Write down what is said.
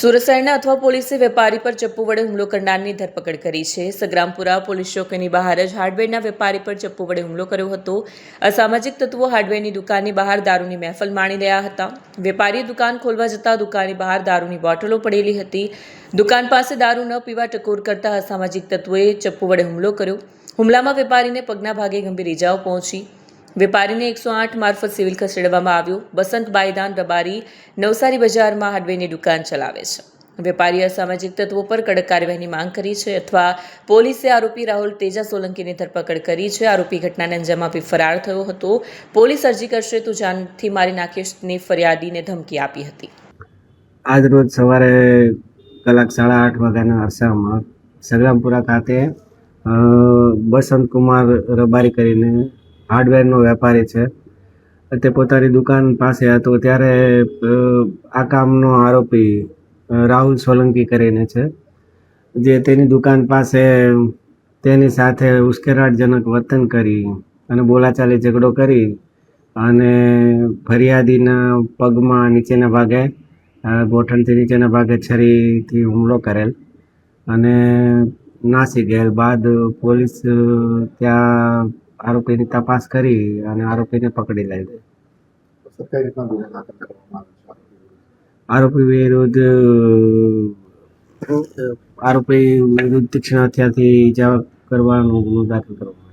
સુરત શહેરના અથવા પોલીસે વેપારી પર ચપ્પુ વડે હુમલો કરનારની ધરપકડ કરી છે। સગ્રામપુરા પોલીસ ચોકીની બહાર જ હાર્ડવેરના વેપારી પર ચપ્પુ વડે હુમલો કર્યો હતો। અસામાજિક તત્વો હાર્ડવેરની દુકાનની બહાર દારૂની મહેફલ માણી રહ્યા હતા। વેપારીએ દુકાન ખોલવા જતાં દુકાનની બહાર દારૂની બોટલો પડેલી હતી। દુકાન પાસે દારૂ ન પીવા ટકોર કરતા અસામાજિક તત્વોએ ચપ્પુ વડે હુમલો કર્યો। હુમલામાં વેપારીને પગના ભાગે ગંભીર ઇજાઓ પહોંચી। વેપારીને 108 મારફત સિવિલ ખસેડવામાં આવ્યો। બસંત બાયદાન રબારી નવસારી બજારમાં હાર્ડવેરની દુકાન ચલાવે છે। વેપારીએ અસામાજિક તત્વો પર કડક કાર્યવાહીની માંગ કરી છે અથવા પોલીસે આરોપી રાહુલ તેજા સોલંકીની ધરપકડ કરી છે। આરોપી ઘટનાને અંજામ આપી ફરાર થયો હતો। પોલીસ અરજી કરશે તો જાનથી મારી નાખીશની ફરિયાદીને ધમકી આપી હતી। આજ રોજ સવારે કલાક 8:30 વાગ્યાના અરસામાં સગ્રામપુરા ખાતે બસંત કુમાર રબારી કરીને હાર્ડવેરનો વેપારી છે, તે પોતાની દુકાન પાસે હતો ત્યારે આ કામનો આરોપી રાહુલ સોલંકી કરીને છે, જે તેની દુકાન પાસે તેની સાથે ઉશ્કેરાટજનક વર્તન કરી અને બોલાચાલી ઝઘડો કરી અને ફરિયાદીના પગમાં નીચેના ભાગે ગોઠણથી નીચેના ભાગે છરીથી હુમલો કરેલ અને નાસી ગયેલ બાદ પોલીસ ત્યાં આરોપીની તપાસ કરી અને આરોપીને પકડી લીધો। આરોપી વિરુદ્ધ તીક્ષ્ણ હથિયારથી ઇજા કરવાનો ગુનો દાખલ કરવામાં